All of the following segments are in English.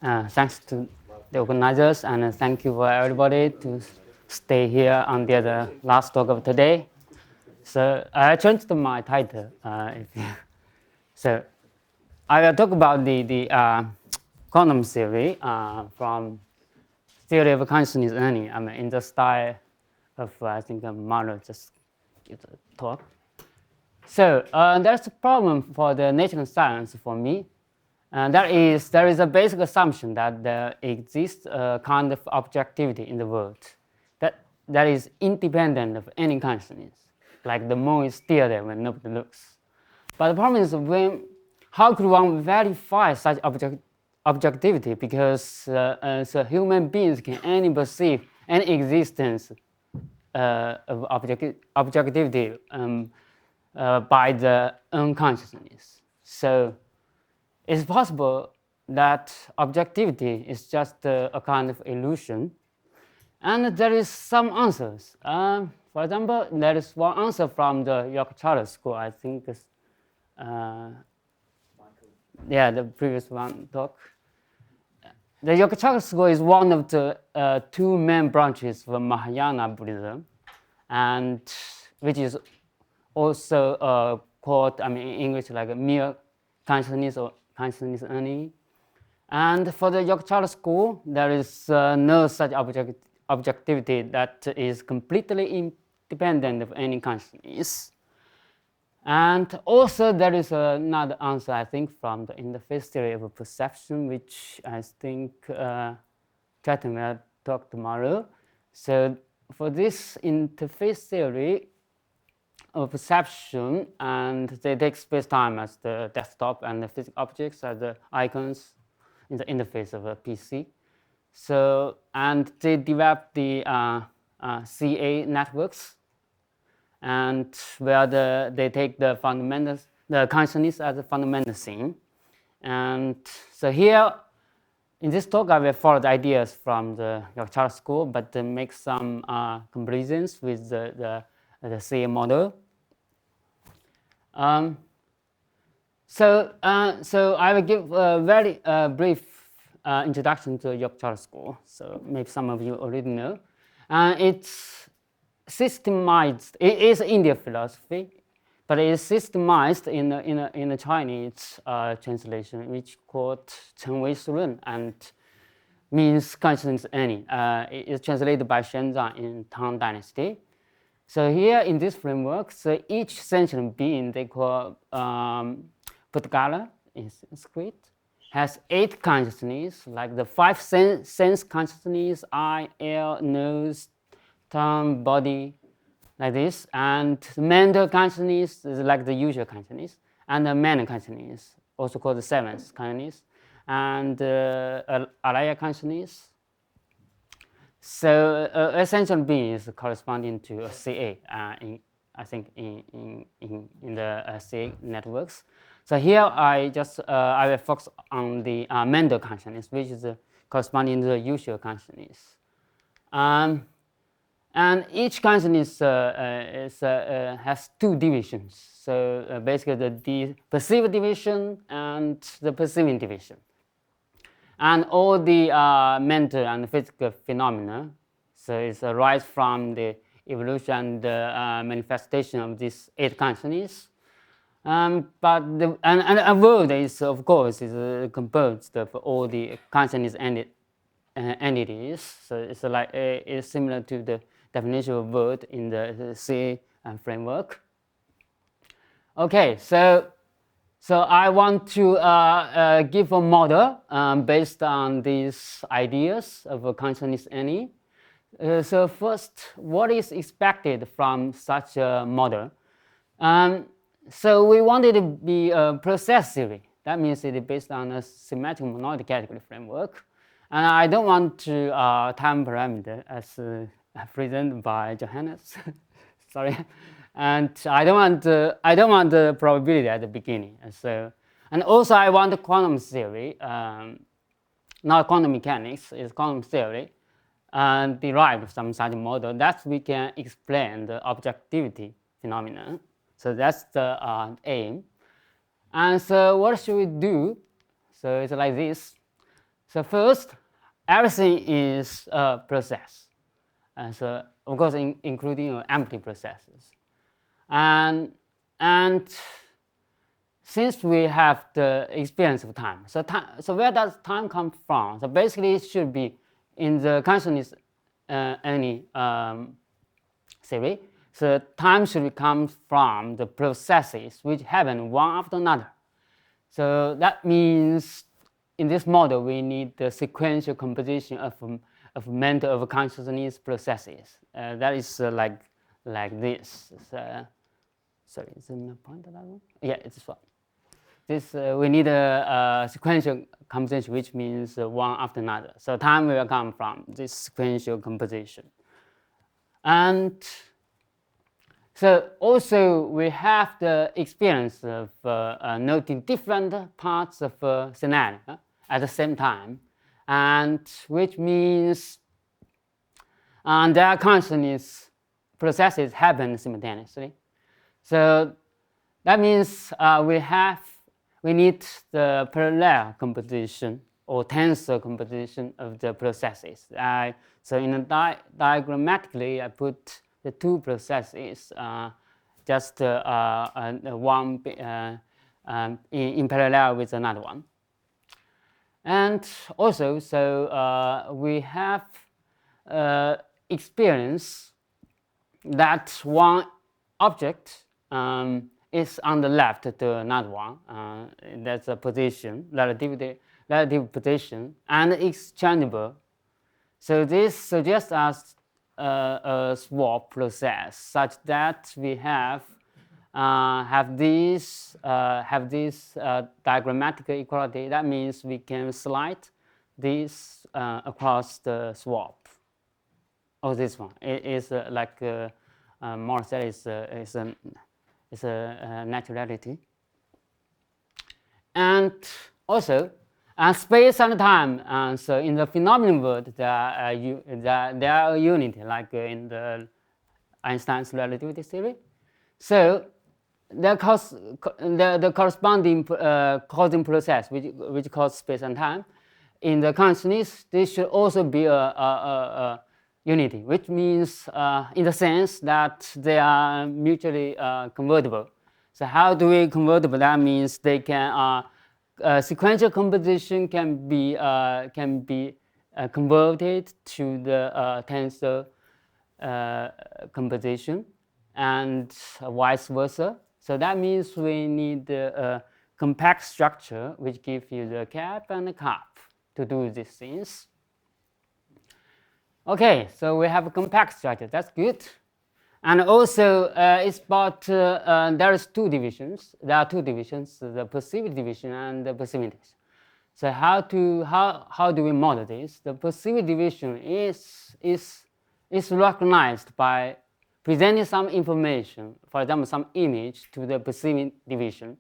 Thanks to the organizers, and thank you for everybody to stay here until the last talk of today. So I changed my title. So I will talk about the quantum theory from theory of consciousness learning. I mean, in the style of I think Marlo just give the talk. So there's a problem for the natural science for me. And there is a basic assumption that there exists a kind of objectivity in the world that is independent of any consciousness, like the moon is still there when nobody looks. But the problem is how could one verify such objectivity? Because so human beings can only perceive any existence of objectivity by their own consciousness. So it's possible that objectivity is just a kind of illusion. And there is some answers. For example, there is one answer from the York Charter School, I think. The previous one talk. The York Charter School is one of the two main branches of Mahayana Buddhism, and which is also called, in English, like a mere consciousness or consciousness only. And for the York Charter School, there is no such objectivity that is completely independent of any consciousness. And also there is another answer, I think, from the interface theory of perception, which I think Chatham will talk tomorrow. So for this interface theory of perception, and they take space-time as the desktop and the physical objects as the icons in the interface of a PC. So, and they develop the CA networks, and where they take the fundamentals, the consciousness as a fundamental thing. And so here, in this talk, I will follow the ideas from the York Charter School, but make some comparisons with the CA model. So I will give a very brief introduction to York Charter School. So maybe some of you already know. It's systemized. It is Indian philosophy, but it is systemized in a Chinese translation, which called Chen Wei Surun, and means consciousness any. It is translated by Xuanzang in Tang Dynasty. So here in this framework, so each sentient being they call Putgala in Sanskrit has 8 consciousness, like the 5 sense consciousness, eye, ear, nose, tongue, body, like this. And the mental consciousness is like the usual consciousness, and the mental consciousness, also called the 7th consciousness, and alaya consciousness. So essential being is corresponding to a CA, I think in the CA networks. So here I will focus on the mental consciousness, which is corresponding to the usual consciousness. And each consciousness has 2 divisions. So basically the perceived division and the perceiving division. And all the mental and physical phenomena, so it's arise from the evolution and the manifestation of this 8 consciousness. But a world is, of course, is composed of all the consciousness entities. So it's like it's similar to the definition of world in the C framework. Okay, so I want to give a model based on these ideas of a consciousness any. So first, what is expected from such a model? So we want it to be a process theory. That means it is based on a symmetric monoid category framework. And I don't want to time parameter as presented by Johannes. Sorry. And I don't want the probability at the beginning. And also I want the quantum theory, not quantum mechanics, it's quantum theory, derived from such a model that we can explain the objectivity phenomenon. So that's the aim. And so what should we do? So it's like this. So first, everything is a process. So of course, including empty processes. And since we have the experience of time, so where does time come from? So basically, it should be in the consciousness any theory. So time should come from the processes which happen one after another. So that means in this model we need the sequential composition of mental of consciousness processes. That is like this. Sorry, is it the point that I want? Yeah, it's fine. This we need a sequential composition, which means one after another. So time will come from this sequential composition. And so also we have the experience of noting different parts of a scenario at the same time, and which means their consciousness processes happen simultaneously. So that means we need the parallel composition or tensor composition of the processes. So in a diagrammatically, I put the two processes just one in parallel with another one. And also, so we have experience that one object is on the left to another one. That's a position, relative position, and exchangeable. So this suggests us a swap process such that we have this diagrammatic equality. That means we can slide this across the swap. Oh, this one. It is like more said is a naturality. And also, space and time. So in the phenomenon world, there are a unity, like in the Einstein's relativity theory. So the corresponding causing process, which causes space and time, in the consciousness, this should also be a unity, which means in the sense that they are mutually convertible. So how do we convertible? That means they can sequential composition can be converted to the tensor composition, and vice versa. So that means we need a compact structure which gives you the cap and the cup to do these things. Okay, so we have a compact structure. That's good. And also, it's about there is two divisions. There are two divisions: the perceived division and the perceiving division. So how do we model this? The perceived division is recognized by presenting some information, for example, some image to the perceiving division.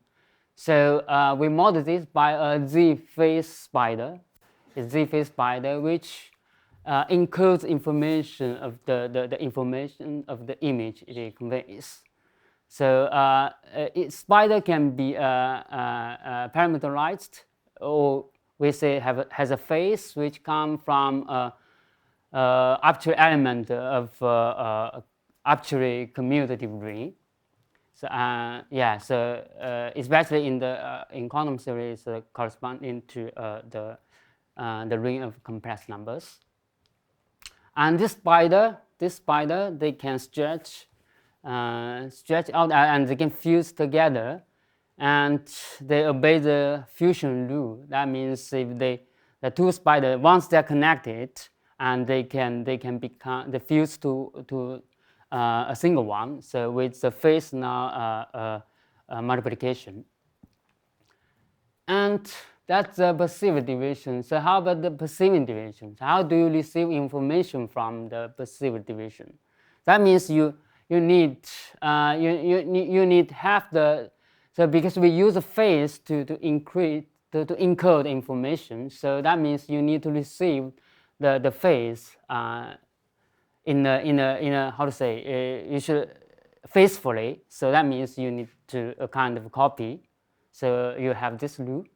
So we model this by a Z-phase spider. A Z-phase spider which encodes information of the information of the image it conveys. So spider can be parameterized, or we say has a phase which come from arbitrary element of arbitrary commutative ring. So especially in quantum theory, is corresponding to the ring of complex numbers. And this spider, they can stretch out and they can fuse together, and they obey the fusion rule. That means if the two spiders, once they're connected, and they can fuse to a single one. So with the phase now multiplication, and that's the perceived division. So how about the perceiving division? How do you receive information from the perceived division? That means you need have the, so because we use a phase to encode information. So that means you need to receive the phase in a how to say, you should faithfully. So that means you need to a kind of copy. So you have this loop.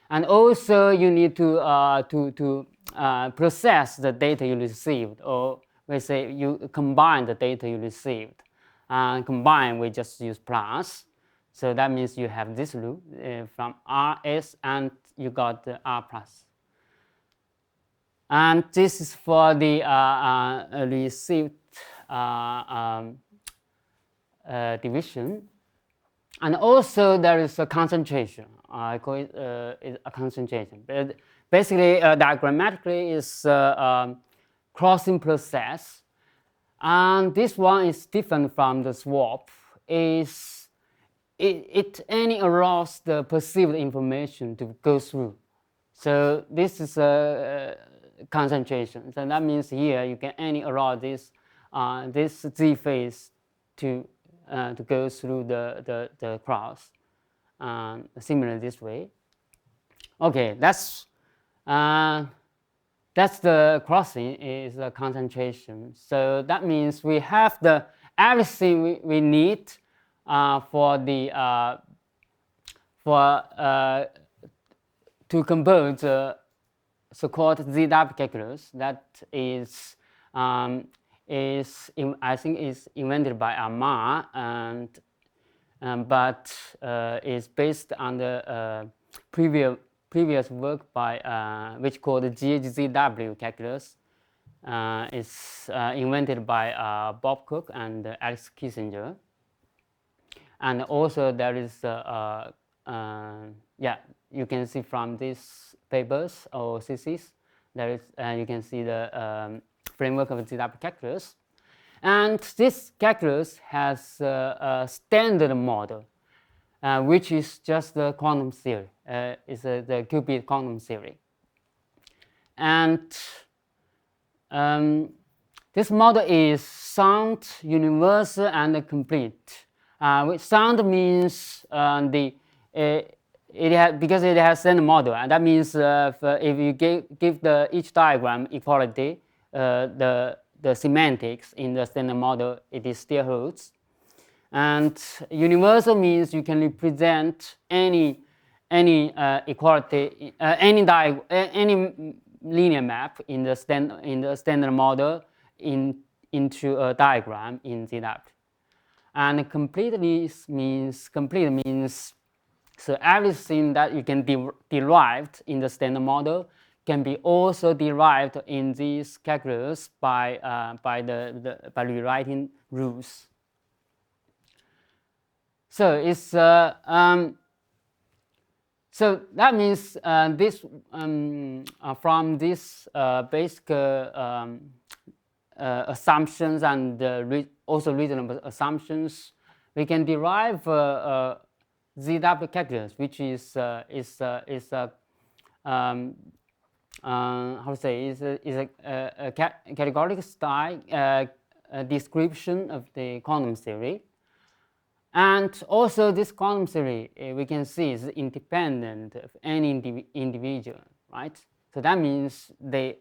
And also you need to process the data you received, or we say you combine the data you received. Combine, we just use plus. So that means you have this loop from RS and you got the R plus. And this is for the received division. And also there is a concentration. I call it a concentration. But basically, diagrammatically, is crossing process. And this one is different from the swap. It only allows the perceived information to go through. So this is a concentration. So that means here you can only allow this Z phase to go through the cross. Similar this way. Okay, that's the crossing is the concentration. So that means we have the everything we need for the to compose the so-called ZW calculus that is I think is invented by Amar, and but is based on the previous work by which called GHZW calculus. It's invented by Bob Cook and Alex Kissinger. And also there is you can see from these papers or theses, there is you can see the framework of ZW calculus. And this calculus has a standard model, which is just the quantum theory. It's the qubit quantum theory. And this model is sound, universal, and complete. Which sound means because it has standard model, and that means if you give each diagram equality, the semantics in the standard model, it still holds. And universal means you can represent any equality, any linear map in the standard model into a diagram in ZW. And complete means so everything that you can derive in the standard model can be also derived in these calculus by rewriting rules. So it's so that means this from this basic assumptions and also reasonable assumptions, we can derive ZW calculus, which is how to say, is a categorical style description of the quantum theory. And also this quantum theory, we can see, is independent of any individual, right? So that means they,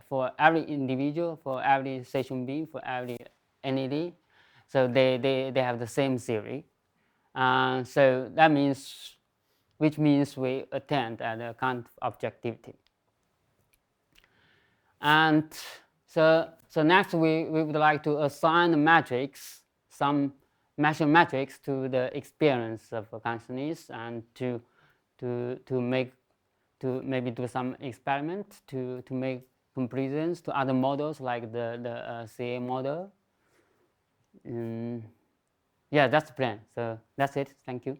for every individual, for every station being, for every entity, so they have the same theory. So that means, which means we attend at the kind of objectivity. And so next we would like to assign a matrix, some measure matrix to the experience of consciousness, and to maybe do some experiment to make comparisons to other models like the CA model. Yeah, that's the plan. So that's it. Thank you.